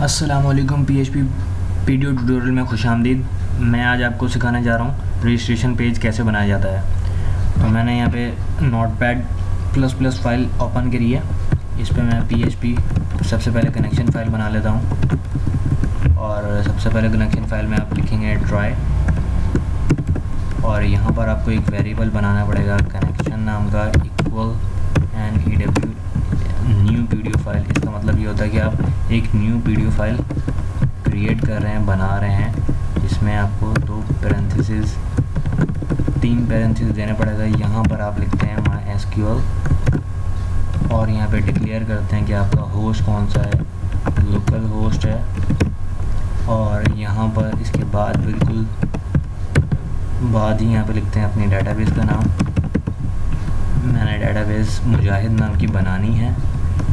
अस्सलामुअलैकुम PHP video tutorial में खुशामदीद। मैं आज आपको सिखाने जा रहा हूँ रजिस्ट्रेशन पेज कैसे बनाया जाता है। तो मैंने यहाँ पे नोटपैड++ फाइल ओपन करी है। इस पर मैं PHP सबसे पहले कनेक्शन फ़ाइल बना लेता हूँ। और सबसे पहले कनेक्शन फ़ाइल में आप लिखेंगे ट्राई, और यहाँ पर आपको एक वेरिएबल बनाना पड़ेगा कनेक्शन नाम का equal NEW new video file. इसका मतलब ये होता है कि आप एक न्यू वीडियो फाइल क्रिएट कर रहे हैं, बना रहे हैं। इसमें आपको तीन पैरेंथेसिस देने पड़ेगा। यहाँ पर आप लिखते हैं MySQL और यहाँ पे डिक्लेयर करते हैं कि आपका होस्ट कौन सा है, लोकल होस्ट है। और यहाँ पर इसके बाद बिल्कुल बाद ही यहाँ पे लिखते हैं अपनी डेटाबेस का नाम। मैंने डेटाबेस मुजाहिद नाम की बनानी है,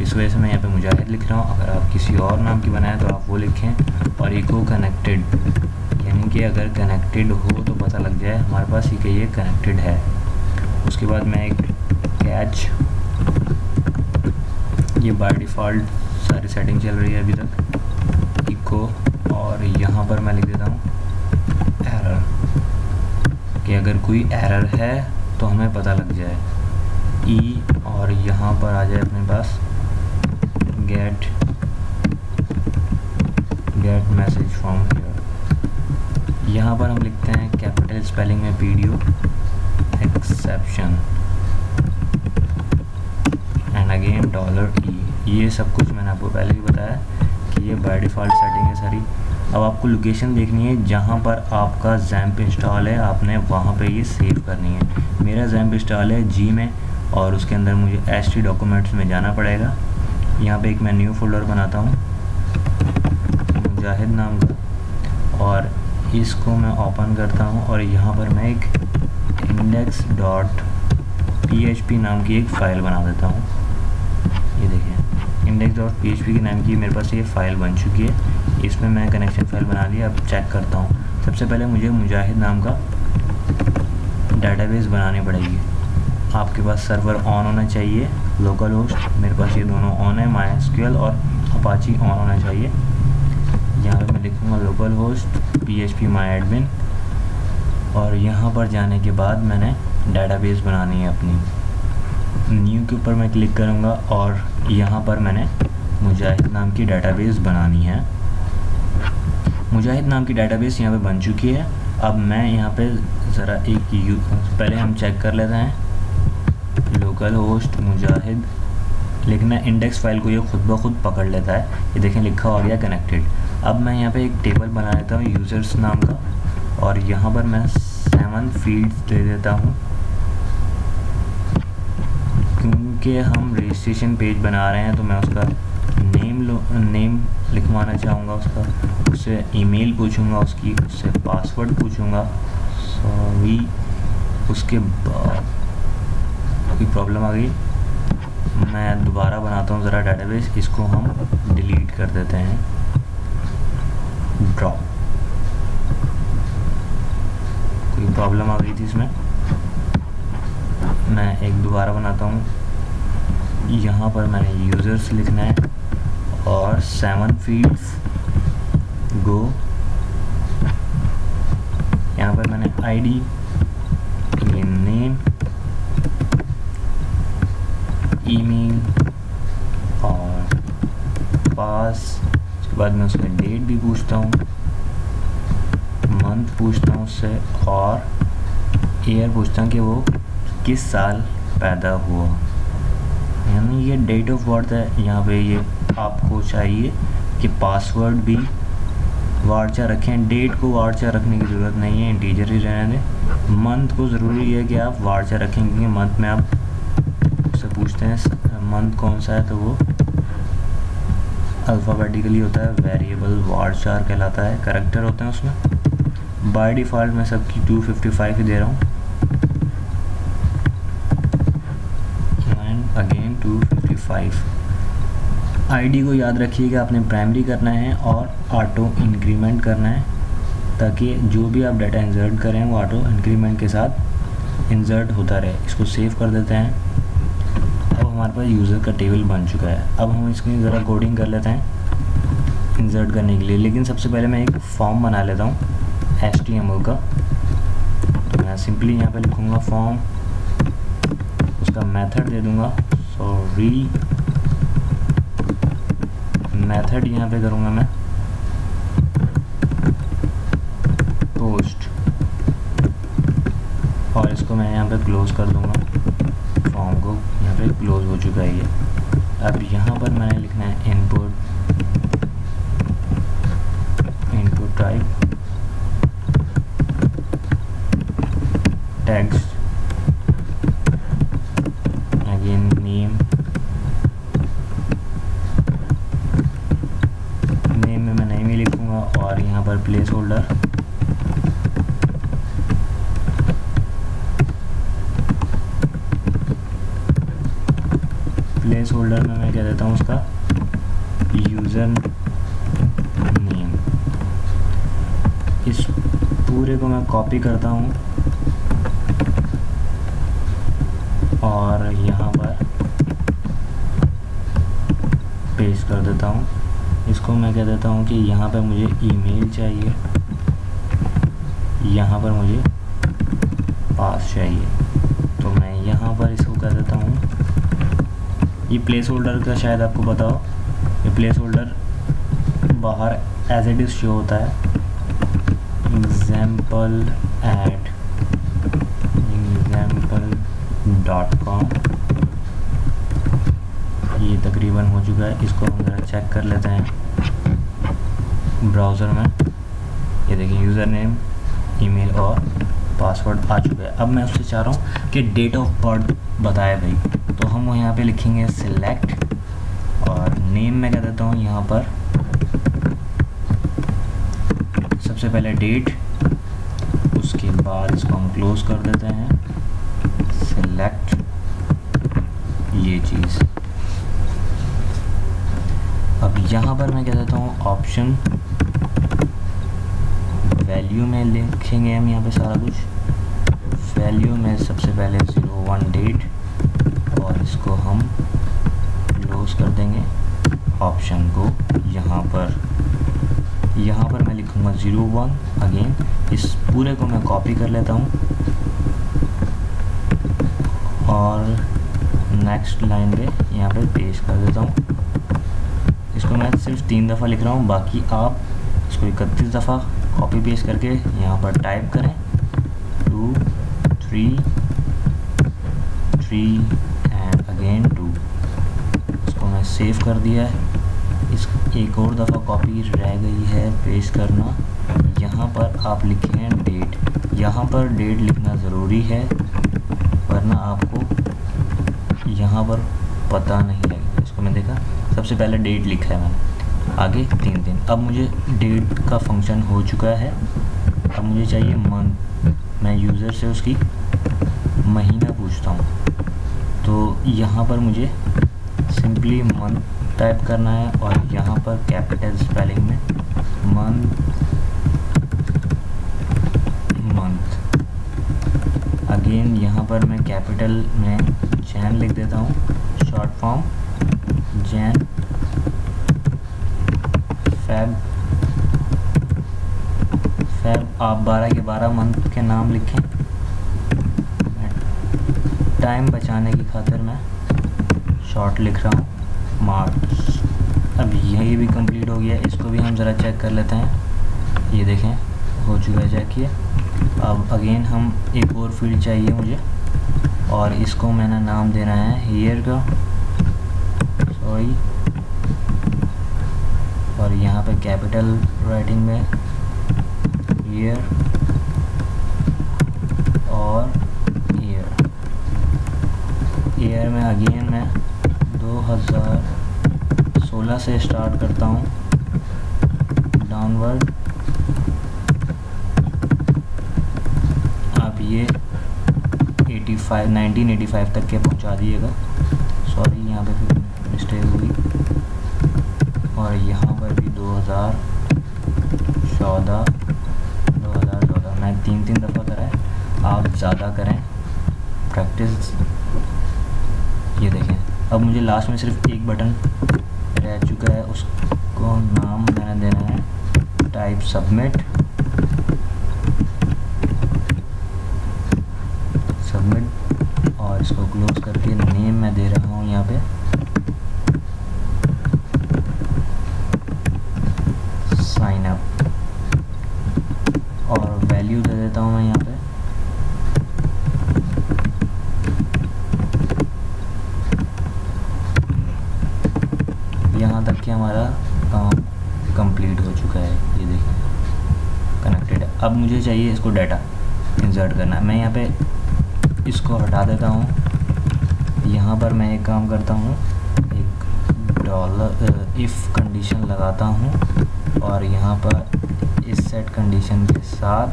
इस वजह से मैं यहाँ पे मुजाहिद लिख रहा हूँ। अगर आप किसी और नाम की बनाएं तो आप वो लिखें। और इको कनेक्टेड, यानी कि अगर कनेक्टेड हो तो पता लग जाए हमारे पास कि ये कनेक्टेड है। उसके बाद मैं एक कैच, ये बाय डिफ़ॉल्ट सारी सेटिंग चल रही है अभी तक, इको। और यहाँ पर मैं लिख देता हूँ एरर, कि अगर कोई एरर है तो हमें पता लग जाए। और यहाँ पर आ जाए अपने पास गेट मैसेज फ्रॉम हियर। यहाँ पर हम लिखते हैं कैपिटल स्पेलिंग में video exception and again $E। ये सब कुछ मैंने आपको पहले ही बताया कि ये बाय डिफ़ॉल्ट सेटिंग है सारी। अब आपको लोकेशन देखनी है जहाँ पर आपका XAMPP इंस्टॉल है, आपने वहाँ पे ये सेव करनी है। मेरा XAMPP इंस्टॉल है G में, और उसके अंदर मुझे HT डॉक्यूमेंट्स में जाना पड़ेगा। यहाँ पे एक मैं न्यू फोल्डर बनाता हूँ मुजाहिद नाम का, और इसको मैं ओपन करता हूँ। और यहाँ पर मैं एक index.php नाम की एक फ़ाइल बना देता हूँ। ये देखें, index.php के नाम की मेरे पास ये फ़ाइल बन चुकी है। इसमें मैं कनेक्शन फ़ाइल बना लिया। अब चेक करता हूँ। सबसे पहले मुझे मुजाहिद नाम का डेटाबेस बनानी पड़ेगी। आपके पास सर्वर ऑन होना चाहिए, लोकल होस्ट, मेरे पास ये दोनों ऑन है, MySQL और अपाची ऑन होना चाहिए। यहाँ पे मैं लिखूँगा लोकल होस्ट PHP MyAdmin, और यहाँ पर जाने के बाद मैंने डेटाबेस बनानी है अपनी। न्यू के ऊपर मैं क्लिक करूँगा और यहाँ पर मैंने मुजाहिद नाम की डेटाबेस बनानी है। मुजाहिद नाम की डेटाबेस यहाँ पे बन चुकी है। अब मैं यहाँ पे ज़रा पहले हम चेक कर लेते हैं। लोकल होस्ट मुजाहिद लिखना, इंडेक्स फाइल को ये खुद ब खुद पकड़ लेता है। ये देखें लिखा हो गया कनेक्टेड। अब मैं यहाँ पे एक टेबल बना लेता हूँ यूज़र्स नाम का, और यहाँ पर मैं 7 फील्ड्स दे देता हूँ, क्योंकि हम रजिस्ट्रेशन पेज बना रहे हैं। तो मैं उसका नेम लिखवाना चाहूँगा, उससे ईमेल पूछूँगा, उससे पासवर्ड पूछूँगा। उसके बाद कोई प्रॉब्लम आ गई, मैं दोबारा बनाता हूँ ज़रा डेटाबेस। इसको हम डिलीट कर देते हैं, ड्रॉप। कोई प्रॉब्लम आ गई थी इसमें, मैं एक दोबारा बनाता हूँ। यहाँ पर मैंने यूज़र्स लिखना है और 7 फील्ड्स गो। यहाँ पर मैंने ID, ये नेम, ईमेल और पास। उसके बाद मैं उसमें डेट भी पूछता हूँ, मंथ पूछता हूँ उससे, और ईयर पूछता हूँ कि वो किस साल पैदा हुआ। यानी ये डेट ऑफ बर्थ है। यहाँ पे ये आपको चाहिए कि पासवर्ड भी वार्चा रखें। डेट को वार्चा रखने की ज़रूरत नहीं है, इंटीजर ही रहने दें। मंथ को ज़रूरी है कि आप वार्चा रखें, क्योंकि मंथ में आप उससे पूछते हैं मंथ कौन सा है, तो वो अल्फ़ाबेटिकली होता है। वेरिएबल वार्चार कहलाता है, करैक्टर होते हैं उसमें। बाय डिफ़ॉल्ट मैं सबकी 255 ही दे रहा हूँ, एंड अगेन 255। ID को याद रखिए कि आपने प्राइमरी करना है और ऑटो इंक्रीमेंट करना है, ताकि जो भी आप डाटा इंसर्ट करें वो ऑटो इंक्रीमेंट के साथ इंसर्ट होता रहे। इसको सेव कर देते हैं। अब हमारे पास यूज़र का टेबल बन चुका है। अब हम इसकी ज़रा कोडिंग कर लेते हैं। इंसर्ट करने के लिए। लेकिन सबसे पहले मैं एक फॉर्म बना लेता हूँ HTML का। तो मैं सिंपली यहाँ पे लिखूँगा फॉर्म, उसका मेथड दे दूँगा, सॉरी मेथड यहाँ पे करूँगा मैं पोस्ट, और इसको मैं यहाँ पे क्लोज़ कर दूँगा। फॉर्म को यहाँ पे क्लोज़ हो चुका है ये। अब यहाँ पर मैंने लिखना है input type text, again name में मैं नेम ही लिखूँगा, और यहाँ पर प्लेस होल्डर में मैं कह देता हूँ उसका यूज़र नेम। इस पूरे को मैं कॉपी करता हूँ और यहाँ पर पेस्ट कर देता हूँ। इसको मैं कह देता हूँ कि यहाँ पर मुझे ईमेल चाहिए, यहाँ पर मुझे पास चाहिए। तो मैं यहाँ पर इसको कह देता हूँ, ये प्लेस होल्डर का शायद आपको पता हो, ये प्लेस होल्डर बाहर एज इट इज़ शो होता है, example.com। ये तकरीबन हो चुका है। इसको हम ज़रा चेक कर लेते हैं ब्राउज़र में। ये देखिए यूज़र नेम, ईमेल और पासवर्ड आ चुका है। अब मैं उससे चाह रहा हूँ कि डेट ऑफ बर्थ बताए भाई, तो हम यहाँ पे लिखेंगे सिलेक्ट, और नेम में कह देता हूँ यहाँ पर सबसे पहले डेट, उसके बाद इसको हम क्लोज कर देते हैं, सिलेक्ट ये चीज़। अब यहाँ पर मैं कह देता हूँ ऑप्शन, वैल्यू में लिखेंगे हम यहाँ पे सारा कुछ। वैल्यू में सबसे पहले 01 डेट, और इसको हम क्लोज कर देंगे ऑप्शन को। यहाँ पर मैं लिखूँगा 01 अगेन। इस पूरे को मैं कॉपी कर लेता हूँ और नेक्स्ट लाइन पे यहाँ पे पेस्ट कर देता हूँ। इसको मैं सिर्फ 3 दफ़ा लिख रहा हूँ, बाकी आप इसको 31 दफ़ा कॉपी पेस्ट करके यहाँ पर टाइप करें 2 3 एंड अगेन 2। इसको मैं सेव कर दिया है। इस एक और दफ़ा कॉपी रह गई है पेस्ट करना। यहाँ पर आप लिखें डेट, यहाँ पर डेट लिखना ज़रूरी है वरना आपको यहाँ पर पता नहीं लगेगा। इसको मैं देखा सबसे पहले डेट लिखा है मैंने, आगे 3 दिन। अब मुझे डेट का फंक्शन हो चुका है। अब मुझे चाहिए मंथ। मैं यूज़र से उसकी महीना पूछता हूँ, तो यहाँ पर मुझे सिंपली मंथ टाइप करना है और यहाँ पर कैपिटल स्पेलिंग में मंथ। अगेन यहाँ पर मैं कैपिटल में जैन लिख देता हूँ, शॉर्ट फॉर्म जैन फैब। आप 12 के 12 मंथ के नाम लिखें। टाइम बचाने की खातिर मैं शॉर्ट लिख रहा हूँ मार्च। अब यही भी कंप्लीट हो गया, इसको भी हम ज़रा चेक कर लेते हैं। ये देखें हो चुका है, चेक किया। अब अगेन हम एक और फील्ड चाहिए मुझे, और इसको मैंने नाम देना है ईयर का, सॉरी, और यहाँ पे कैपिटल राइटिंग में ईयर और ईयर में अगेन मैं 2016 से स्टार्ट करता हूँ डाउनवर्ड। आप ये 1985 तक के पहुँचा दिएगा। सॉरी यहाँ पे फिर मिस्टेक हुई। और यहाँ पर भी 2014 मैं 3 दफ़ा करा है, आप ज़्यादा करें प्रैक्टिस। ये देखें अब मुझे लास्ट में सिर्फ एक बटन रह चुका है, उसको नाम मैंने सबमिट और इसको क्लोज करके नेम मैं दे रहा हूँ यहाँ पे साइन अप और वैल्यू दे देता हूँ मैं यहाँ पे यहाँ तक कि हमारा काम कंप्लीट हो चुका है। ये देखिए कनेक्टेड है। अब मुझे चाहिए इसको डाटा इंसर्ट करना। मैं यहाँ पे इसको हटा देता हूँ। यहाँ पर मैं एक काम करता हूँ, एक डॉलर इफ़ कंडीशन लगाता हूँ और यहाँ पर इस सेट कंडीशन के साथ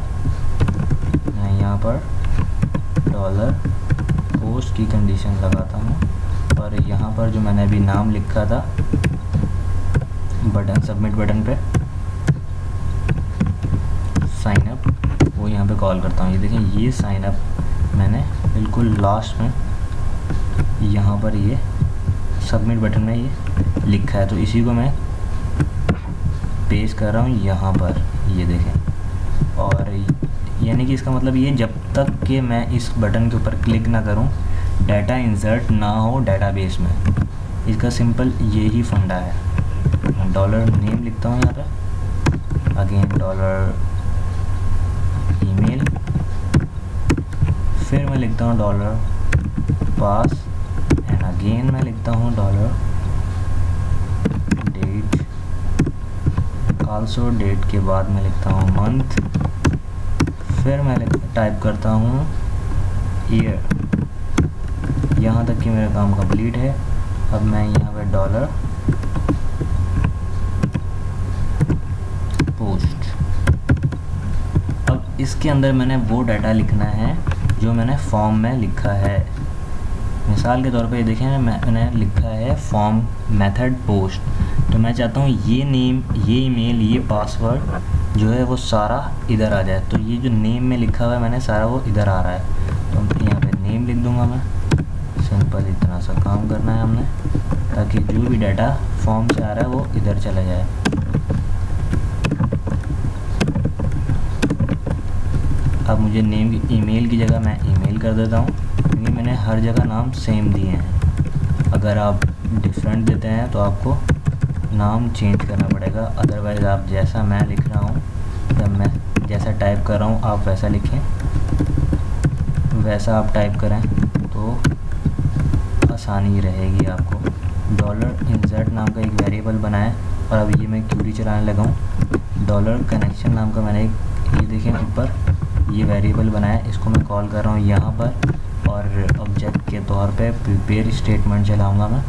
मैं यहाँ पर डॉलर पोस्ट की कंडीशन लगाता हूँ और यहाँ पर जो मैंने अभी नाम लिखा था बटन सबमिट बटन पे साइन अप वो यहाँ पे कॉल करता हूँ। ये देखें ये साइन अप मैंने बिल्कुल लास्ट में यहाँ पर ये सबमिट बटन में ये लिखा है, तो इसी को मैं पेस्ट कर रहा हूँ यहाँ पर। ये देखें और यानी कि इसका मतलब ये जब तक कि मैं इस बटन के ऊपर क्लिक ना करूँ डाटा इंसर्ट ना हो डाटाबेस में। इसका सिंपल यही फंडा है। डॉलर नेम लिखता हूँ यहाँ पे, अगेन डॉलर ईमेल, फिर मैं लिखता हूँ डॉलर पास एंड अगेन मैं लिखता हूँ डॉलर डेट, आल्सो डेट के बाद मैं लिखता हूँ मंथ, फिर मैं टाइप करता हूँ ईयर। यहाँ तक कि मेरा काम कंप्लीट है। अब मैं यहाँ पे डॉलर पोस्ट, अब इसके अंदर मैंने वो डाटा लिखना है जो मैंने फॉर्म में लिखा है। मिसाल के तौर पे देखें मैंने लिखा है फॉर्म मेथड पोस्ट, तो मैं चाहता हूँ ये नेम, ये ईमेल, ये पासवर्ड जो है वो सारा इधर आ जाए। तो ये जो नेम में लिखा हुआ है मैंने सारा वो इधर आ रहा है, तो यहाँ पे नेम लिख दूँगा मैं। सिंपल इतना सा काम करना है हमने, ताकि जो भी डाटा फॉर्म से आ रहा है वो इधर चला जाए। अब मुझे नेम की ईमेल की जगह मैं ईमेल कर देता हूँ, क्योंकि मैंने हर जगह नाम सेम दिए हैं। अगर आप डिफरेंट देते हैं तो आपको नाम चेंज करना पड़ेगा, अदरवाइज़ आप जैसा मैं लिख रहा हूँ या मैं जैसा टाइप कर रहा हूँ आप वैसा लिखें, वैसा आप टाइप करें तो आसानी रहेगी आपको। डॉलर इंसर्ट नाम का एक वेरिएबल बनाएं और अब ये मैं क्यूरी चलाने लगा हूँ। डॉलर कनेक्शन नाम का मैंने एक ये देखें ऊपर ये वेरिएबल बनाया, इसको मैं कॉल कर रहा हूँ यहाँ पर और ऑब्जेक्ट के तौर पे प्रिपेयर स्टेटमेंट चलाऊँगा मैं।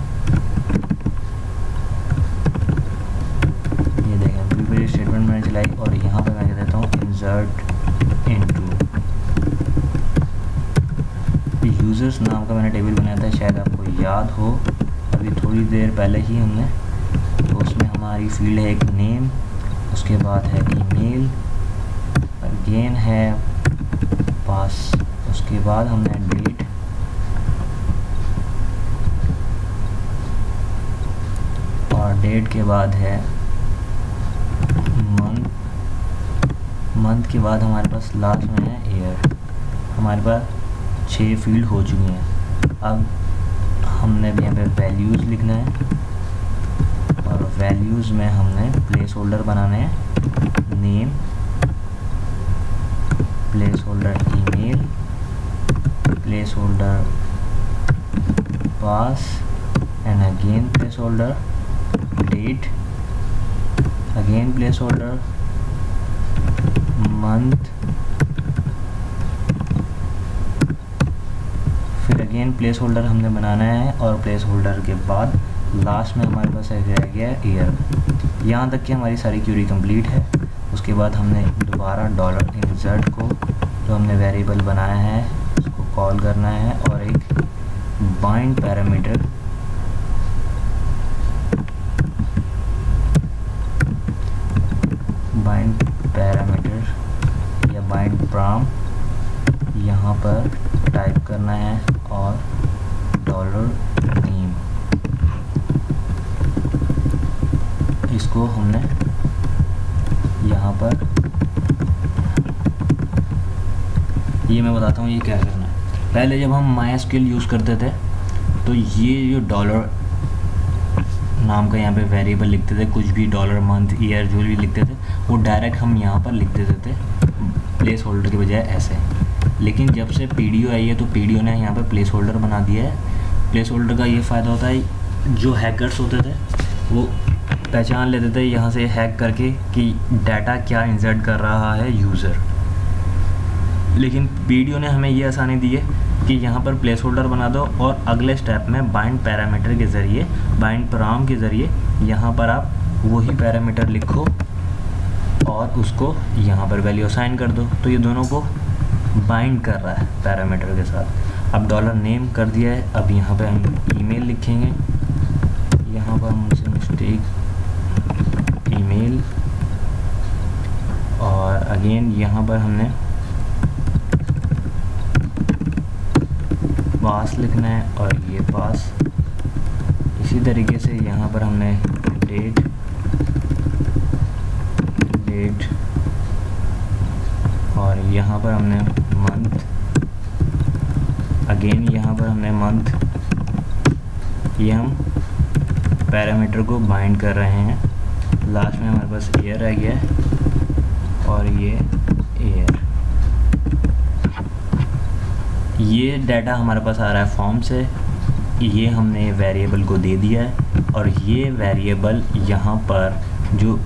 ये देखें प्रिपेयर स्टेटमेंट मैंने चलाई और यहाँ पे मैं कह देता हूँ इंसर्ट इनटू यूज़र्स नाम का मैंने टेबल बनाया था, शायद आपको याद हो, अभी थोड़ी देर पहले ही हमने। तो उसमें हमारी फील्ड है एक नेम, उसके बाद है ईमेल, अगेन है पास, उसके बाद हमने डेट, और डेट के बाद है मंथ, मंथ के बाद हमारे पास लास्ट में है ईयर। हमारे पास 6 फील्ड हो चुकी हैं। अब हमने भी यहाँ पे वैल्यूज़ लिखना है और वैल्यूज़ में हमने प्लेस होल्डर बनाने हैं, name, place holder email, place holder pass and again place holder date, again place holder month, फिर अगेन प्लेस होल्डर हमने बनाना है और प्लेस होल्डर के बाद लास्ट में हमारे पास रह गया ईयर। यहाँ तक कि हमारी सारी क्यूरी कंप्लीट है। उसके बाद हमने दोबारा डॉलर इंसर्ट को जो हमने वेरिएबल बनाया है उसको कॉल करना है और एक बाइंड पैरामीटर या बाइंड प्राम यहाँ पर टाइप करना है और डॉलर नेम, इसको हमने यहाँ यहाँ पर ये मैं बताता हूँ ये क्या करना है। पहले जब हम MySQL यूज़ करते थे तो ये जो डॉलर नाम का यहाँ पे वेरिएबल लिखते थे, कुछ भी डॉलर, मंथ, ईयर जो भी लिखते थे वो डायरेक्ट हम यहाँ पर लिख देते थे प्लेस होल्डर के बजाय ऐसे। लेकिन जब से PDO आई है तो PDO ने यहाँ पर प्लेस होल्डर बना दिया है। प्लेस होल्डर का ये फ़ायदा होता है, जो हैकर्स होते थे वो पहचान लेते थे यहाँ से हैक करके कि डाटा क्या इंसर्ट कर रहा है यूज़र। लेकिन PDO ने हमें ये आसानी दी है कि यहाँ पर प्लेस होल्डर बना दो और अगले स्टेप में बाइंड पैरामीटर के ज़रिए, बाइंड पाराम के ज़रिए यहाँ पर आप वही पैरामीटर लिखो और उसको यहाँ पर वैल्यू असाइन कर दो। तो ये दोनों को बाइंड कर रहा है पैरामीटर के साथ। अब डॉलर नेम कर दिया है, अब यहाँ पे हम ईमेल लिखेंगे। यहाँ पर मुझसे मिस्टेक ईमेल, और अगेन यहाँ पर हमने पास लिखना है और ये पास। इसी तरीके से यहाँ पर हमने डेट और यहाँ पर हमने मंथ, अगेन यहाँ पर हमने मंथ। ये हम पैरामीटर को बाइंड कर रहे हैं। लास्ट में हमारे पास ईयर रह गया है और ये ईयर। ये डाटा हमारे पास आ रहा है फॉर्म से, ये हमने वेरिएबल को दे दिया है और ये वेरिएबल यहाँ पर जो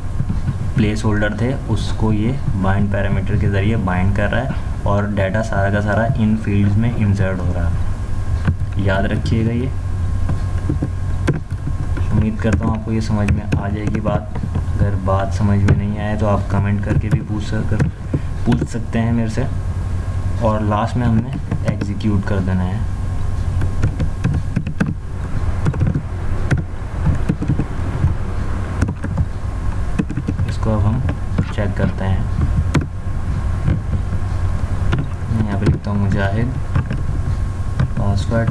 प्लेस होल्डर थे उसको ये बाइंड पैरामीटर के ज़रिए बाइंड कर रहा है और डाटा सारा का सारा इन फील्ड्स में इंसर्ट हो रहा है। याद रखिएगा ये। उम्मीद करता हूँ आपको ये समझ में आ जाएगी बात। अगर बात समझ में नहीं आए तो आप कमेंट करके भी पूछ सकते हैं मेरे से। और लास्ट में हमने एग्जीक्यूट कर देना है। इसको अब हम चेक करते हैं। मैं यहाँ पे लिखता हूँ मुजाहिद, पासवर्ड।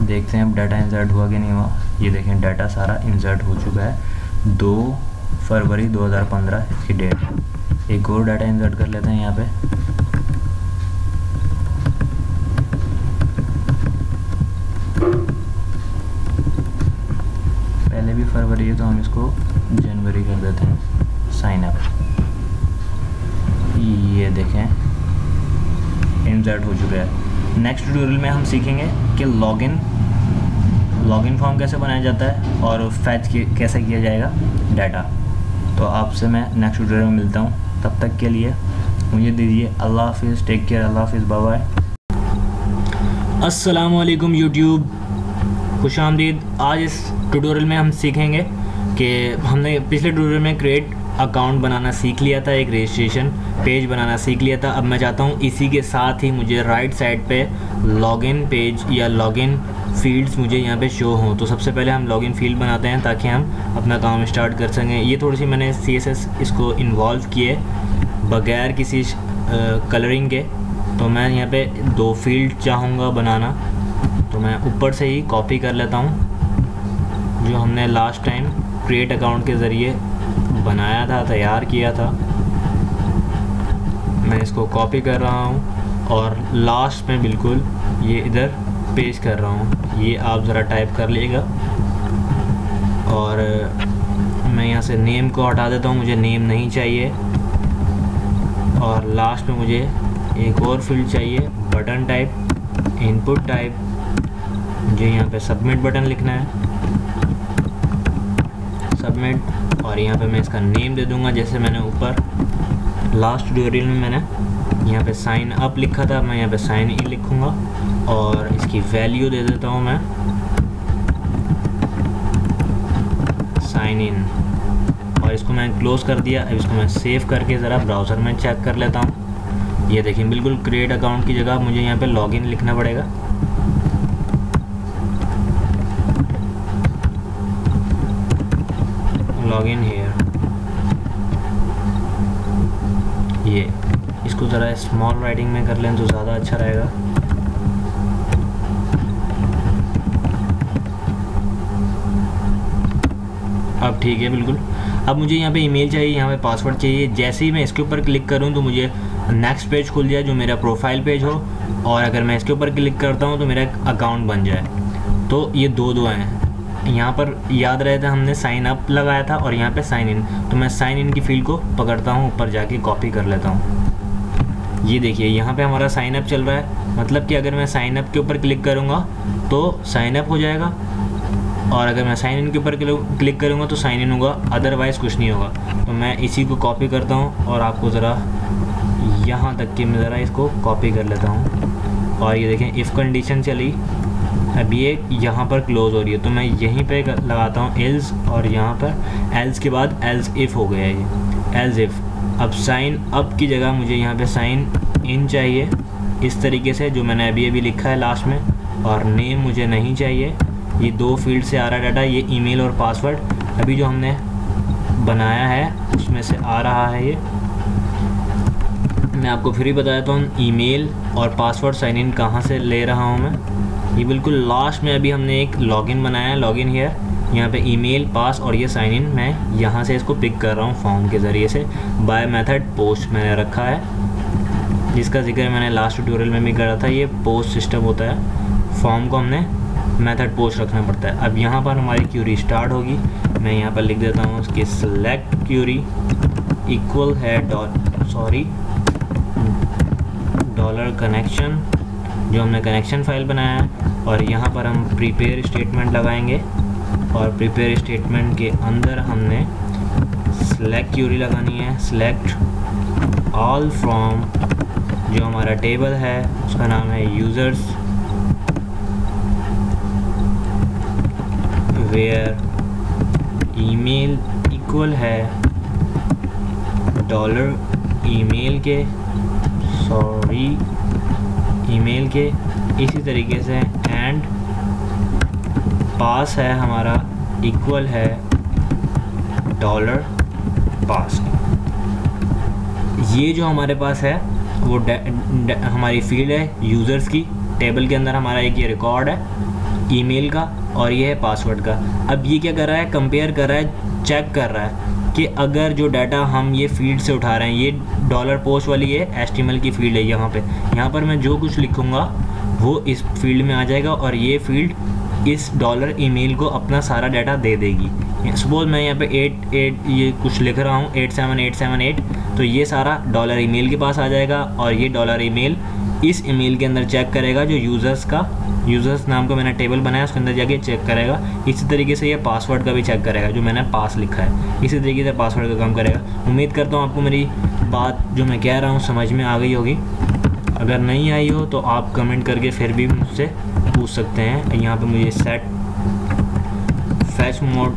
देखते हैं अब डाटा इंसर्ट हुआ कि नहीं हुआ। ये देखें डाटा सारा इंसर्ट हो चुका है। 2 फरवरी 2015 इसकी डेट है। एक और डाटा इंसर्ट कर लेते हैं यहाँ पे। पहले भी फरवरी है तो हम इसको जनवरी कर देते हैं। साइन अप, ये देखें इंसर्ट हो चुका है। नेक्स्ट ट्यूटोरियल में हम सीखेंगे कि लॉगिन फॉर्म कैसे बनाया जाता है और फैच कैसे किया जाएगा डाटा। तो आपसे मैं नेक्स्ट ट्यूटोरियल में मिलता हूँ। तब तक के लिए मुझे दीजिए अल्लाह हाफिज़, टेक केयर, अल्लाह हाफिज़, बाय बाय। अस्सलाम वालेकुम यूट्यूब, खुश आमदीद। आज इस ट्यूटोरियल में हम सीखेंगे कि हमने पिछले ट्यूटोरियल में क्रिएट अकाउंट बनाना सीख लिया था, एक रजिस्ट्रेशन पेज बनाना सीख लिया था। अब मैं चाहता हूँ इसी के साथ ही मुझे राइट साइड पे लॉगिन पेज या लॉगिन फील्ड्स मुझे यहाँ पे शो हों। तो सबसे पहले हम लॉगिन फील्ड बनाते हैं ताकि हम अपना काम स्टार्ट कर सकें। ये थोड़ी सी मैंने CSS इसको इन्वॉल्व किए बगैर किसी कलरिंग के। तो मैं यहाँ पे 2 फील्ड चाहूँगा बनाना, तो मैं ऊपर से ही कॉपी कर लेता हूँ जो हमने लास्ट टाइम क्रिएट अकाउंट के ज़रिए बनाया था, तैयार किया था। मैं इसको कॉपी कर रहा हूँ और लास्ट में बिल्कुल ये इधर पेस्ट कर रहा हूँ। ये आप ज़रा टाइप कर लीजिएगा। और मैं यहाँ से नेम को हटा देता हूँ, मुझे नेम नहीं चाहिए। और लास्ट में मुझे एक और फील्ड चाहिए, बटन टाइप, इनपुट टाइप। मुझे यहाँ पे सबमिट बटन लिखना है, सबमिट। और यहाँ पे मैं इसका नेम दे दूँगा, जैसे मैंने ऊपर लास्ट ट्यूटोरियल में मैंने यहाँ पे साइन अप लिखा था, मैं यहाँ पे साइन इन लिखूँगा। और इसकी वैल्यू दे देता हूँ मैं साइन इन, और इसको मैं क्लोज़ कर दिया। अब इसको मैं सेव करके ज़रा ब्राउज़र में चेक कर लेता हूँ। ये देखिए बिल्कुल क्रिएट अकाउंट की जगह मुझे यहाँ पे लॉगिन लिखना पड़ेगा। लॉगिन हियर, ये इसको ज़रा स्मॉल राइटिंग में कर लें तो ज़्यादा अच्छा रहेगा। अब ठीक है बिल्कुल। अब मुझे यहाँ पे ईमेल चाहिए, यहाँ पे पासवर्ड चाहिए। जैसे ही मैं इसके ऊपर क्लिक करूँ तो मुझे नेक्स्ट पेज खुल जाए जो मेरा प्रोफाइल पेज हो, और अगर मैं इसके ऊपर क्लिक करता हूँ तो मेरा एक अकाउंट बन जाए। तो ये दो हैं। यहाँ पर याद रहे थे हमने साइन अप लगाया था और यहाँ पे साइन इन, तो मैं साइन इन की फील्ड को पकड़ता हूँ, ऊपर जाके कॉपी कर लेता हूँ। ये देखिए यहाँ पे हमारा साइन अप चल रहा है, मतलब कि अगर मैं साइन अप के ऊपर क्लिक करूँगा तो साइन अप हो जाएगा, और अगर मैं साइन इन के ऊपर क्लिक करूँगा तो साइन इन होगा, अदरवाइज़ कुछ नहीं होगा। तो मैं इसी को कॉपी करता हूँ और आपको ज़रा यहाँ तक कि मैं ज़रा इसको कॉपी कर लेता हूँ। और ये देखें इफ़ कंडीशन चली, अब ये यहाँ पर क्लोज़ हो रही है, तो मैं यहीं पे लगाता हूँ एल्स, और यहाँ पर एल्स के बाद एल्स इफ़ हो गया ये, एल्स इफ़। अब साइन अप की जगह मुझे यहाँ पे साइन इन चाहिए, इस तरीके से जो मैंने अभी लिखा है लास्ट में, और नेम मुझे नहीं चाहिए। ये 2 फील्ड से आ रहा है डाटा, ये ईमेल और पासवर्ड अभी जो हमने बनाया है उसमें से आ रहा है। ये मैं आपको फिर ही बता देता हूँ ईमेल और पासवर्ड साइन इन कहाँ से ले रहा हूँ मैं। ये बिल्कुल लास्ट में अभी हमने एक लॉगिन बनाया है, लॉगिन हियर, यहाँ पे ईमेल पास और ये साइन इन मैं यहाँ से इसको पिक कर रहा हूँ फॉर्म के ज़रिए से। बाय मेथड पोस्ट मैंने रखा है, जिसका जिक्र मैंने लास्ट ट्यूटोरियल में भी करा था। ये पोस्ट सिस्टम होता है, फॉर्म को हमने मेथड पोस्ट रखना पड़ता है। अब यहाँ पर हमारी क्यूरी स्टार्ट होगी, मैं यहाँ पर लिख देता हूँ उसकी सेलेक्ट क्यूरी इक्वल है डॉलर कनेक्शन, जो हमने कनेक्शन फाइल बनाया है, और यहाँ पर हम प्रिपेयर स्टेटमेंट लगाएंगे, और प्रिपेयर स्टेटमेंट के अंदर हमने सेलेक्ट क्यूरी लगानी है, सेलेक्ट ऑल फ्रॉम, जो हमारा टेबल है उसका नाम है यूज़र्स, वेयर ईमेल इक्वल है डॉलर ईमेल के, इसी तरीके से एंड पास है हमारा इक्वल है डॉलर पास। ये जो हमारे पास है वो हमारी फील्ड है यूज़र्स की, टेबल के अंदर हमारा एक ये रिकॉर्ड है ईमेल का, और ये है पासवर्ड का। अब ये क्या कर रहा है, कंपेयर कर रहा है, चेक कर रहा है कि अगर जो डाटा हम ये फील्ड से उठा रहे हैं, ये डॉलर पोस्ट वाली है HTML की फील्ड है, यहाँ पर मैं जो कुछ लिखूँगा वो इस फील्ड में आ जाएगा, और ये फील्ड इस डॉलर ईमेल को अपना सारा डाटा दे देगी। सपोज मैं यहाँ पे 88 ये कुछ लिख रहा हूँ 87878, तो ये सारा डॉलर ईमेल के पास आ जाएगा, और ये डॉलर ईमेल इस ईमेल के अंदर चेक करेगा, जो यूज़र्स नाम का मैंने टेबल बनाया उसके अंदर जाके चेक करेगा। इसी तरीके से ये पासवर्ड का भी चेक करेगा, जो मैंने पास लिखा है, इसी तरीके से पासवर्ड का काम करेगा। उम्मीद करता हूँ आपको मेरी बात जो मैं कह रहा हूँ समझ में आ गई होगी। अगर नहीं आई हो तो आप कमेंट करके फिर भी मुझसे पूछ सकते हैं। यहाँ पे मुझे सेट फैच मोड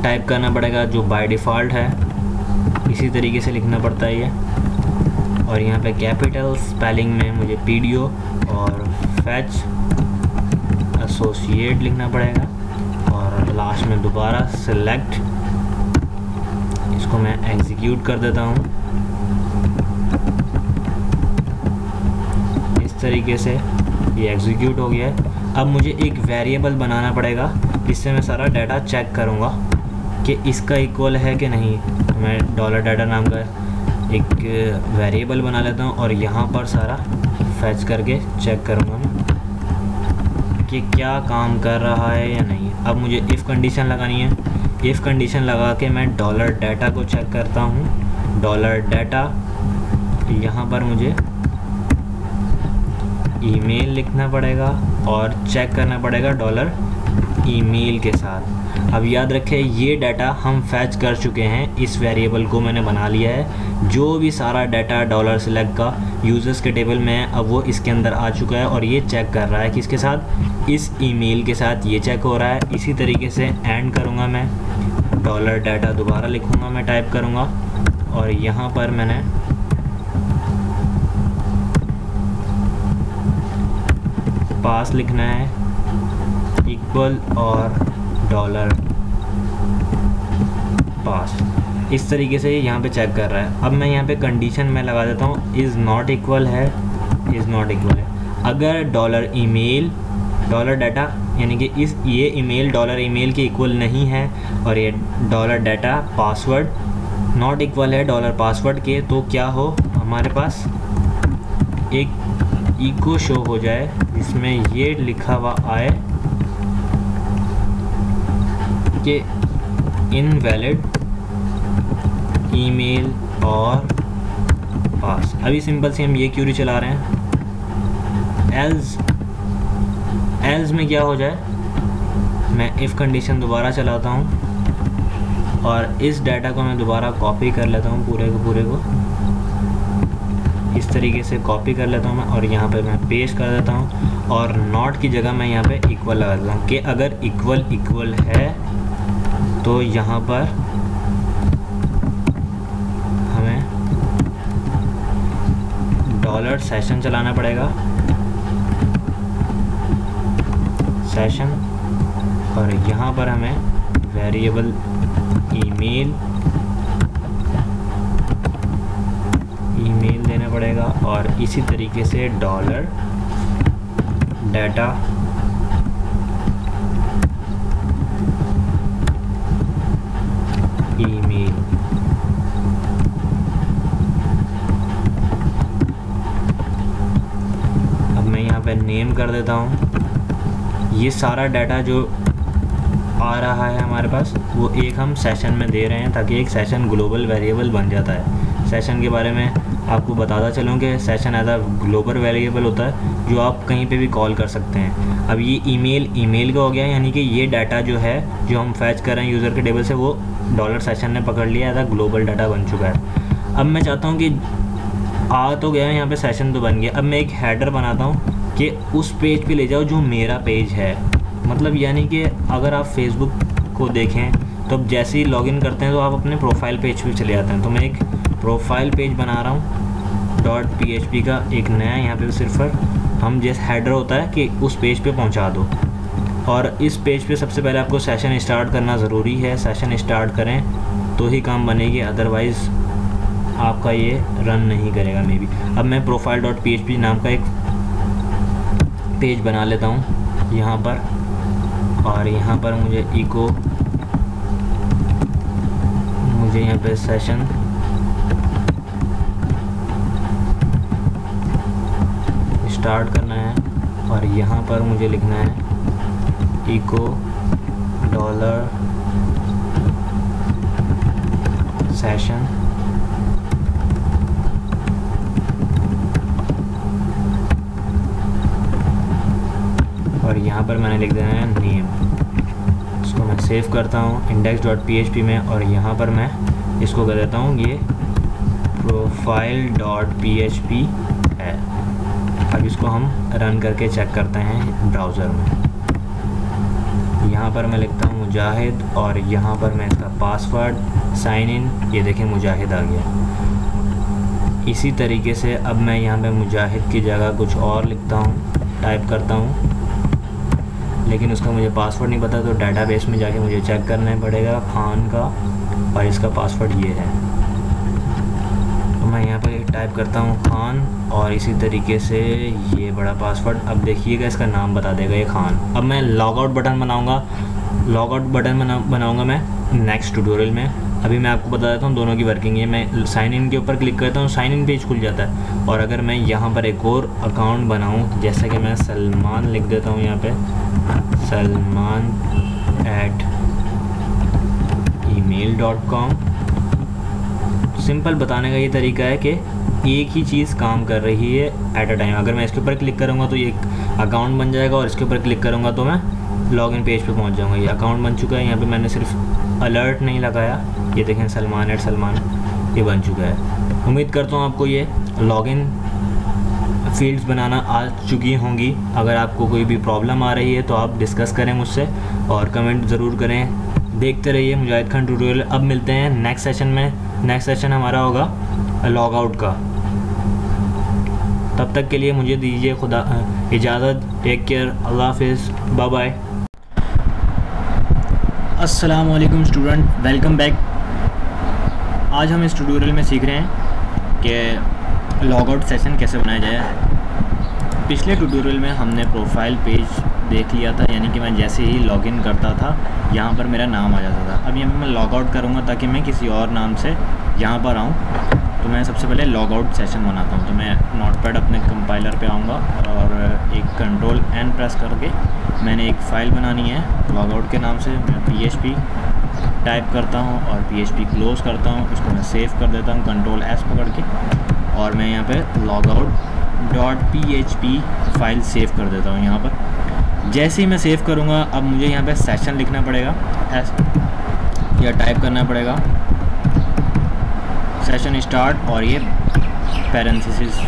टाइप करना पड़ेगा, जो बाय डिफ़ॉल्ट है, इसी तरीके से लिखना पड़ता है ये। और यहाँ पे कैपिटल स्पेलिंग में मुझे PDO और फैच एसोसिएट लिखना पड़ेगा, और लास्ट में दोबारा सेलेक्ट, इसको मैं एग्जीक्यूट कर देता हूँ। इस तरीके से ये एग्जीक्यूट हो गया है। अब मुझे एक वेरिएबल बनाना पड़ेगा जिससे मैं सारा डाटा चेक करूँगा कि इसका इक्वल है कि नहीं। तो मैं डॉलर डाटा नाम का एक वेरिएबल बना लेता हूँ, और यहाँ पर सारा फैच करके चेक करूँगा मैं कि क्या काम कर रहा है या नहीं। अब मुझे इफ़ कंडीशन लगानी है, इफ़ कंडीशन लगा के मैं डॉलर डाटा को चेक करता हूँ। डॉलर डाटा, यहाँ पर मुझे ईमेल लिखना पड़ेगा और चेक करना पड़ेगा डॉलर ईमेल के साथ। अब याद रखें ये डाटा हम फैच कर चुके हैं, इस वेरिएबल को मैंने बना लिया है। जो भी सारा डाटा डॉलर सेलेक्ट का यूज़र्स के टेबल में है, अब वो इसके अंदर आ चुका है, और ये चेक कर रहा है किसके साथ, इस ईमेल के साथ ये चेक हो रहा है। इसी तरीके से एंड करूँगा मैं, डॉलर डाटा दोबारा लिखूँगा मैं, टाइप करूँगा, और यहाँ पर मैंने पास लिखना है इक्वल और डॉलर पास। इस तरीके से यहाँ पे चेक कर रहा है। अब मैं यहाँ पे कंडीशन में लगा देता हूँ इज़ नॉट इक्वल है, इज़ नॉट इक्वल है। अगर डॉलर ईमेल डॉलर डाटा यानी कि ये ईमेल डॉलर ईमेल के इक्वल नहीं है और ये dollar data password not equal है डॉलर पासवर्ड के, तो क्या हो हमारे पास एक इको शो हो जाए जिसमें ये लिखा हुआ आए कि इनवैलिड ईमेल और पास। अभी सिंपल सी हम ये क्यूरी चला रहे हैं, एल्स में क्या हो जाए, मैं इफ़ कंडीशन दोबारा चलाता हूँ और इस डाटा को मैं दोबारा कॉपी कर लेता हूँ, पूरे को इस तरीके से कॉपी कर लेता हूँ मैं और यहाँ पे मैं पेस्ट कर देता हूँ और नॉट की जगह मैं यहाँ पे इक्वल लगा देता हूँ कि अगर इक्वल है तो यहाँ पर हमें डॉलर सेशन चलाना पड़ेगा, सेशन, और यहाँ पर हमें वेरिएबल ईमेल देना पड़ेगा और इसी तरीके से डॉलर डाटा ईमेल। अब मैं यहाँ पे नेम कर देता हूँ। ये सारा डाटा जो आ रहा है हमारे पास वो एक हम सेशन में दे रहे हैं ताकि एक सेशन ग्लोबल वेरिएबल बन जाता है। सेशन के बारे में आपको बताता चलूँ कि session as a global variable होता है जो आप कहीं पे भी कॉल कर सकते हैं। अब ये ईमेल का हो गया, यानी कि ये डाटा जो है जो हम फैच कर रहे हैं यूज़र के टेबल से वो डॉलर सेशन ने पकड़ लिया, एज अ ग्लोबल डाटा बन चुका है। अब मैं चाहता हूँ कि आ तो गया यहाँ पे सेशन तो बन गया, अब मैं एक हेडर बनाता हूँ कि उस पेज पे ले जाओ जो मेरा पेज है। मतलब यानी कि अगर आप फेसबुक को देखें तो अब जैसे ही लॉगिन करते हैं तो आप अपने प्रोफाइल पेज पे चले जाते हैं। तो मैं एक प्रोफाइल पेज बना रहा हूँ .php का एक नया, यहाँ पे सिर्फ हम जैसे हेडर होता है कि उस पेज पे पहुँचा दो। और इस पेज पे सबसे पहले आपको सेशन स्टार्ट करना ज़रूरी है, सेशन स्टार्ट करें तो ही काम बनेगी, अदरवाइज़ आपका ये रन नहीं करेगा मे बी। अब मैं profile.php नाम का एक पेज बना लेता हूँ यहाँ पर, और यहाँ पर मुझे यहाँ पे सेशन स्टार्ट करना है और यहाँ पर मुझे लिखना है इको डॉलर सेशन, और यहाँ पर मैंने लिख देना है नेम। इसको मैं सेव करता हूँ index.php में और यहाँ पर मैं इसको कर देता हूँ ये profile.php है। अब इसको हम रन करके चेक करते हैं ब्राउज़र में। यहाँ पर मैं लिखता हूँ मुजाहिद और यहाँ पर मैं इसका पासवर्ड साइन इन, ये देखें मुजाहिद आ गया। इसी तरीके से अब मैं यहाँ पे मुजाहिद की जगह कुछ और लिखता हूँ, टाइप करता हूँ, लेकिन उसका मुझे पासवर्ड नहीं पता तो डाटाबेस में जाके मुझे चेक करना पड़ेगा खान का, और इसका पासवर्ड ये है। तो मैं यहाँ पर टाइप करता हूँ खान और इसी तरीके से ये बड़ा पासवर्ड। अब देखिएगा इसका नाम बता देगा ये खान। अब मैं लॉगआउट बटन बनाऊँगा मैं नेक्स्ट ट्यूटोरियल में। अभी मैं आपको बता देता हूँ दोनों की वर्किंग। ये मैं साइन इन के ऊपर क्लिक करता हूँ, साइन इन पेज खुल जाता है। और अगर मैं यहाँ पर एक और अकाउंट बनाऊँ, जैसा कि मैं सलमान लिख देता हूँ यहाँ पे, salman@email.com। सिंपल बताने का ये तरीका है कि एक ही चीज़ काम कर रही है एट अ टाइम। अगर मैं इसके ऊपर क्लिक करूँगा तो ये एक अकाउंट बन जाएगा और इसके ऊपर क्लिक करूँगा तो मैं लॉगिन पेज पे पहुँच जाऊँगा। ये अकाउंट बन चुका है। यहाँ पे मैंने सिर्फ अलर्ट नहीं लगाया, ये देखें सलमान ये बन चुका है। उम्मीद करता हूँ आपको ये लॉगिन फील्ड्स बनाना आ चुकी होंगी। अगर आपको कोई भी प्रॉब्लम आ रही है तो आप डिस्कस करें मुझसे और कमेंट ज़रूर करें। देखते रहिए मुजाहिद खान ट्यूटोरियल। अब मिलते हैं नेक्स्ट सेशन में। नेक्स्ट सेशन हमारा होगा लॉगआउट का। तब तक के लिए मुझे दीजिए खुदा इजाज़त। टेक केयर, अल्लाह हाफिज़, बाय बाय। अस्सलाम वालेकुम स्टूडेंट, वेलकम बैक। आज हम इस ट्यूटोरियल में सीख रहे हैं कि लॉगआउट सेशन कैसे बनाया जाए। पिछले ट्यूटोरियल में हमने प्रोफाइल पेज देख लिया था, यानी कि मैं जैसे ही लॉगिन करता था यहाँ पर मेरा नाम आ जाता था। अब यहाँ पर मैं लॉग आउट करूँगा ताकि मैं किसी और नाम से यहाँ पर आऊँ, तो मैं सबसे पहले लॉग आउट सेशन बनाता हूँ। तो मैं नोटपैड अपने कंपाइलर पे आऊँगा और एक Ctrl+N प्रेस करके मैंने एक फ़ाइल बनानी है लॉग आउट के नाम से। मैं PHP टाइप करता हूँ और PHP क्लोज़ करता हूँ, इसको मैं सेव कर देता हूँ Ctrl+S पकड़ के, और मैं यहाँ पे logout.php फ़ाइल सेव कर देता हूँ यहाँ पर। जैसे ही मैं सेव करूँगा अब मुझे यहाँ पे सेशन लिखना पड़ेगा या टाइप करना पड़ेगा सेशन स्टार्ट और ये पैरेंथेसिस।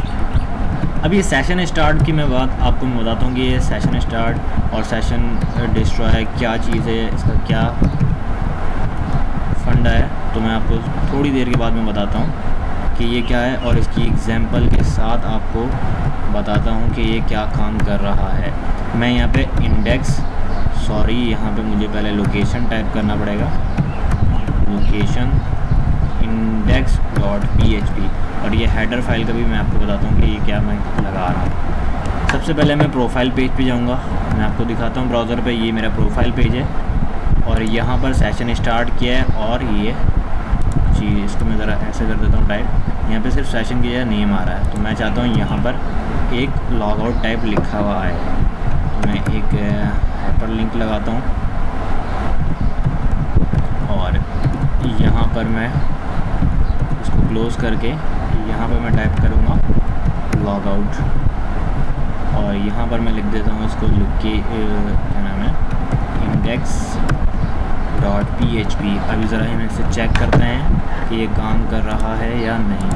अब ये सेशन स्टार्ट की मैं आपको बताता हूँ कि ये सेशन स्टार्ट और सेशन डिस्ट्रॉय क्या चीज़ है, इसका क्या फंडा है। तो मैं आपको थोड़ी देर के बाद में बताता हूँ कि ये क्या है और इसकी एग्जांपल के साथ आपको बताता हूँ कि ये क्या काम कर रहा है। मैं यहाँ पे यहाँ पे मुझे पहले लोकेशन टाइप करना पड़ेगा, लोकेशन index.php, और ये हेडर फाइल का भी मैं आपको बताता हूँ कि ये क्या मैं लगा रहा हूँ। सबसे पहले मैं प्रोफाइल पेज पे जाऊँगा, मैं आपको दिखाता हूँ ब्राउज़र पे, ये मेरा प्रोफाइल पेज है और यहाँ पर सेशन स्टार्ट किया है और ये जी इसको मैं ज़रा ऐसे कर देता हूँ टाइप, यहाँ पे सिर्फ सेशन की जगह नेम आ रहा है। तो मैं चाहता हूँ यहाँ पर एक लॉग आउट टाइप लिखा हुआ है, तो मैं एक हाइपर लिंक लगाता हूँ और यहाँ पर मैं इसको क्लोज़ करके यहाँ पर मैं टाइप करूँगा लॉग आउट और यहाँ पर मैं लिख देता हूँ इसको क्या नाम है index.php। अभी ज़रा हम इसे चेक करते हैं कि ये काम कर रहा है या नहीं।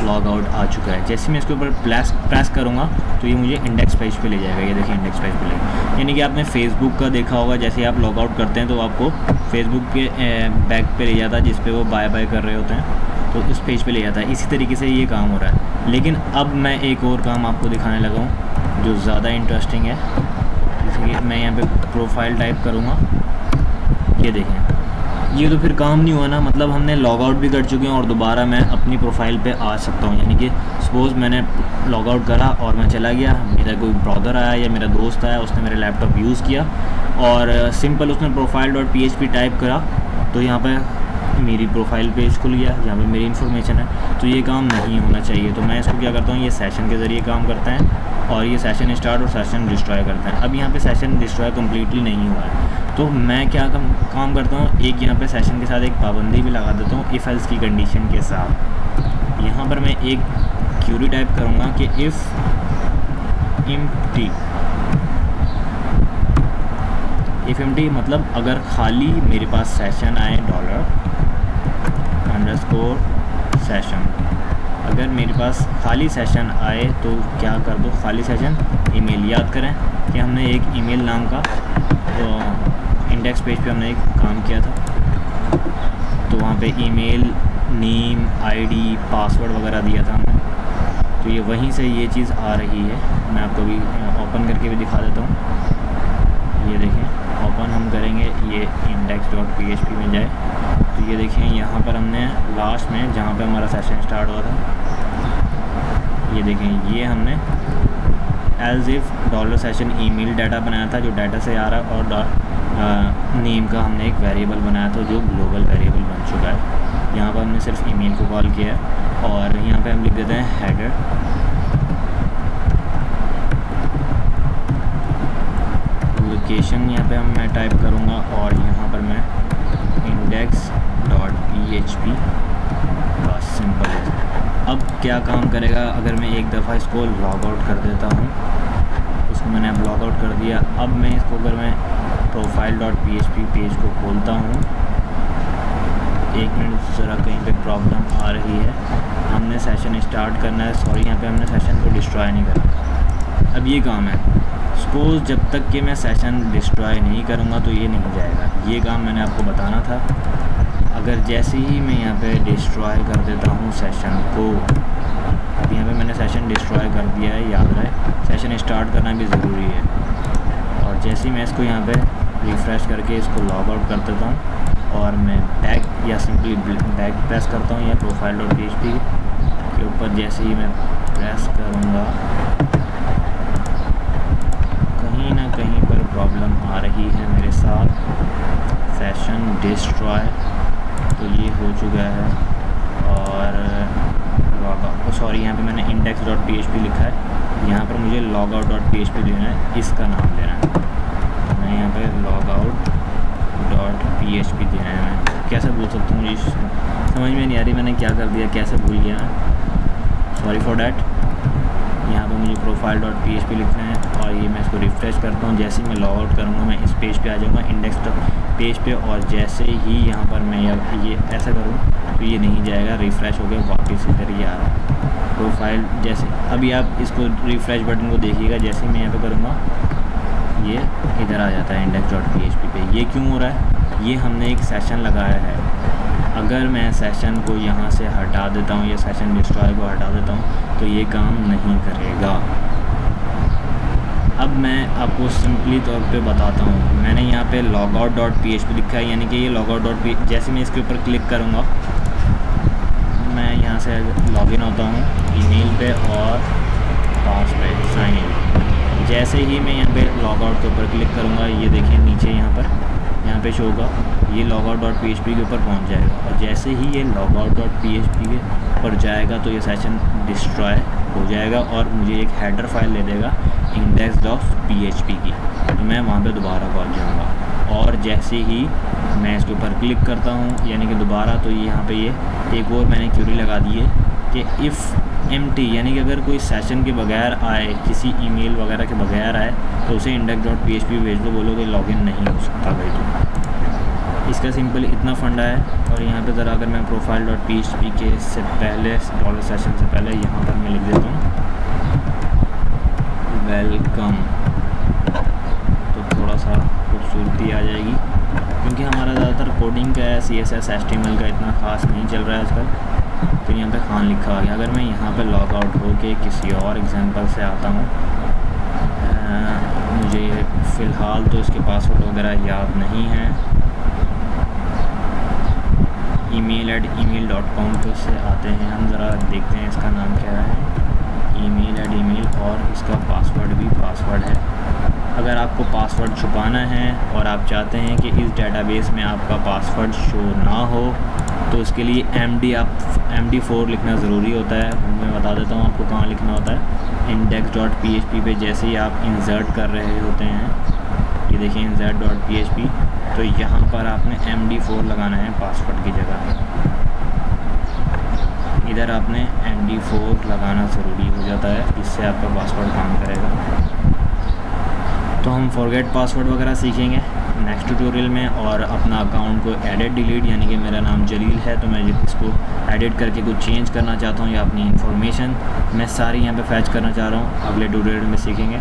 लॉग आउट आ चुका है। जैसे मैं इसके ऊपर प्रेस करूँगा तो ये मुझे इंडेक्स पेज पे ले जाएगा। ये देखिए इंडेक्स पेज पे ले, यानी कि आपने फेसबुक का देखा होगा, जैसे आप लॉग आउट करते हैं तो आपको फेसबुक के बैक पे ले जाता है जिस पे वो बाय बाय कर रहे होते हैं, तो इस पेज पे ले जाता है। इसी तरीके से ये काम हो रहा है। लेकिन अब मैं एक और काम आपको दिखाने लगा हूँ जो ज़्यादा इंटरेस्टिंग है। जैसे कि मैं यहाँ पे प्रोफाइल टाइप करूँगा, ये देखें, ये तो फिर काम नहीं हुआ ना, मतलब हमने लॉग आउट भी कर चुके हैं और दोबारा मैं अपनी प्रोफाइल पे आ सकता हूँ। यानी कि सपोज़ मैंने लॉग आउट करा और मैं चला गया, मेरा कोई ब्रदर आया या मेरा दोस्त आया, उसने मेरा लैपटॉप यूज़ किया और सिंपल उसने प्रोफाइल.php टाइप करा, तो यहाँ पे मेरी प्रोफाइल पेज खुल गया जहाँ पे मेरी इन्फॉर्मेशन है। तो ये काम नहीं होना चाहिए। तो मैं इसको क्या करता हूँ, ये सेशन के ज़रिए काम करते हैं और ये सेशन स्टार्ट और सेशन डिस्ट्रॉय करते हैं। अब यहाँ पे सेशन डिस्ट्रॉय कम्प्लीटली नहीं हुआ है, तो मैं क्या काम करता हूँ, एक यहाँ पे सेशन के साथ एक पाबंदी भी लगा देता हूँ इफ़ एल्स की कंडीशन के साथ। यहाँ पर मैं एक क्यूरी टाइप करूँगा कि इफ़ एम्प्टी मतलब अगर खाली मेरे पास सेशन आए $_सेशन, अगर मेरे पास खाली सेशन आए तो क्या कर दो, खाली सेशन ईमेल। याद करें कि हमने एक ईमेल नाम का तो इंडेक्स पेज पे हमने एक काम किया था, तो वहाँ पे ईमेल नेम आईडी पासवर्ड वगैरह दिया था हमने। तो ये वहीं से ये चीज़ आ रही है। मैं आपको भी ओपन करके भी दिखा देता हूँ। ये देखें, ओपन हम करेंगे, ये index.php में जाए तो ये देखें यहाँ पर हमने लास्ट में जहाँ पे हमारा सेशन स्टार्ट हुआ था, ये देखें, ये हमने as if $session email data बनाया था जो डाटा से आ रहा है, और नेम का हमने एक वेरिएबल बनाया था जो ग्लोबल वेरिएबल बन चुका है। यहाँ पर हमने सिर्फ ईमेल को कॉल किया है और यहाँ पे हम लिख देते हैं हेडर। लोकेशन यहाँ पे मैं टाइप करूँगा और यहाँ पर मैं index.php, बस सिंपल है। अब क्या काम करेगा, अगर मैं एक दफ़ा इसको लॉग आउट कर देता हूँ, इसको मैंने अब लॉग आउट कर दिया। अब मैं इसको अगर मैं प्रोफाइल.php पेज को खोलता हूँ, एक मिनट ज़रा कहीं पे प्रॉब्लम आ रही है, हमने सेशन स्टार्ट करना है, सॉरी यहाँ पे हमने सेशन को डिस्ट्रॉय नहीं करना। अब ये काम है, सपोज़ जब तक कि मैं सेशन डिस्ट्रॉय नहीं करूँगा तो ये नहीं जाएगा। ये काम मैंने आपको बताना था। अगर जैसे ही मैं यहाँ पे डिस्ट्रॉय कर देता हूँ सेशन को, अब यहाँ पे मैंने सेशन डिस्ट्रॉय कर दिया है, याद रहे सेशन स्टार्ट करना भी ज़रूरी है। और जैसे ही मैं इसको यहाँ पे रिफ़्रेश करके इसको लॉग आउट कर देता हूँ और मैं बैक या सिंपली बैक प्रेस करता हूँ या प्रोफाइल.php के ऊपर जैसे ही मैं प्रेस करूँगा, प्रॉब्लम आ रही है मेरे साथ। सेशन डिस्ट्रॉय, तो ये हो चुका है। और सॉरी, यहाँ पे मैंने index.php लिखा है, यहाँ पर मुझे logout.php देना है, इसका नाम देना है। तो मैं यहाँ पे logout.php देना है। मैं कैसे बोल सकता हूँ, मुझे समझ में नहीं आ रही मैंने क्या कर दिया, कैसे भूल गया मैं, सॉरी फॉर डैट। यहाँ पे मुझे profile.php लिखना है और ये मैं इसको रिफ़्रेश करता हूँ। जैसे ही मैं लॉग आउट करूँगा मैं इस पेज पे आ जाऊँगा, इंडेक्स पेज पे, और जैसे ही यहाँ पर मैं ये ऐसा करूँ तो ये नहीं जाएगा, रिफ़्रेश हो गया, वापस इधर ही आ रहा है प्रोफाइल। जैसे अभी आप इसको रिफ़्रेश बटन को देखिएगा, जैसे ही मैं यहाँ पे करूँगा ये इधर आ जाता है index.php पे। ये क्यों हो रहा है? ये हमने एक सेशन लगाया है। अगर मैं सेशन को यहाँ से हटा देता हूँ या सेशन डिस्ट्रॉय को हटा देता हूँ तो ये काम नहीं करेगा। अब मैं आपको सिंपली तौर पे बताता हूँ। मैंने यहाँ पे logout.php लिखा है, यानी कि ये logout.php, जैसे मैं इसके ऊपर क्लिक करूँगा मैं यहाँ से लॉगिन होता हूँ ईमेल पे और पास पे साइन इन। जैसे ही मैं यहाँ पे लॉगआउट के ऊपर क्लिक करूँगा, ये देखिए नीचे यहाँ पे शो होगा, ये logout.php के ऊपर पहुँच जाएगा। और जैसे ही ये logout.php के ऊपर जाएगा तो ये सेशन डिस्ट्रॉय हो जाएगा और मुझे एक हेडर फाइल ले देगा index.php की, तो मैं वहाँ पे दोबारा पहुँच जाऊँगा। और जैसे ही मैं इसके ऊपर क्लिक करता हूँ यानी कि दोबारा, तो ये यहाँ पे ये एक और मैंने क्यूरी लगा दी है कि इफ़ एम्प्टी, यानी कि अगर कोई सेशन के बगैर आए, किसी ईमेल वगैरह के बगैर आए तो उसे index.php भेज दो, बोलोगे लॉगिन नहीं हो सकता भाई। तो इसका सिंपल इतना फंडा है। और यहाँ पे ज़रा अगर मैं profile.php के से पहले डॉलर सेशन से पहले यहाँ पर मैं लिख देता हूँ वेलकम, तो थोड़ा सा खूबसूरती आ जाएगी, क्योंकि हमारा ज़्यादातर कोडिंग का है, CSS HTML का इतना ख़ास नहीं चल रहा है आजकल। तो यहाँ पे खान लिखा आ गया। अगर मैं यहाँ पे लॉग आउट होके किसी और एग्जांपल से आता हूँ, मुझे फ़िलहाल तो इसके पासवर्ड वगैरह याद नहीं है, email@email.com पे से आते हैं हम, ज़रा देखते हैं इसका नाम क्या है, email@email, और इसका पासवर्ड भी पासवर्ड है। अगर आपको पासवर्ड छुपाना है और आप चाहते हैं कि इस डेटाबेस में आपका पासवर्ड शो ना हो, तो इसके लिए MD4 लिखना ज़रूरी होता है। मैं बता देता हूँ आपको कहाँ लिखना होता है। index.php पे जैसे ही आप इंसर्ट कर रहे होते हैं, ये देखिए insert.php, तो यहाँ पर आपने MD4 लगाना है पासवर्ड की जगह। इधर आपने MD4 लगाना ज़रूरी हो जाता है, इससे आपका पासवर्ड काम करेगा। तो हम फॉरगेट पासवर्ड वगैरह सीखेंगे नेक्स्ट ट्यूटोरियल में। और अपना अकाउंट को एडिट डिलीट, यानी कि मेरा नाम जलील है तो मैं इसको एडिट करके कुछ चेंज करना चाहता हूँ, या अपनी इन्फॉर्मेशन मैं सारी यहाँ पे फैच करना चाह रहा हूँ, अगले ट्यूटोरियल में सीखेंगे।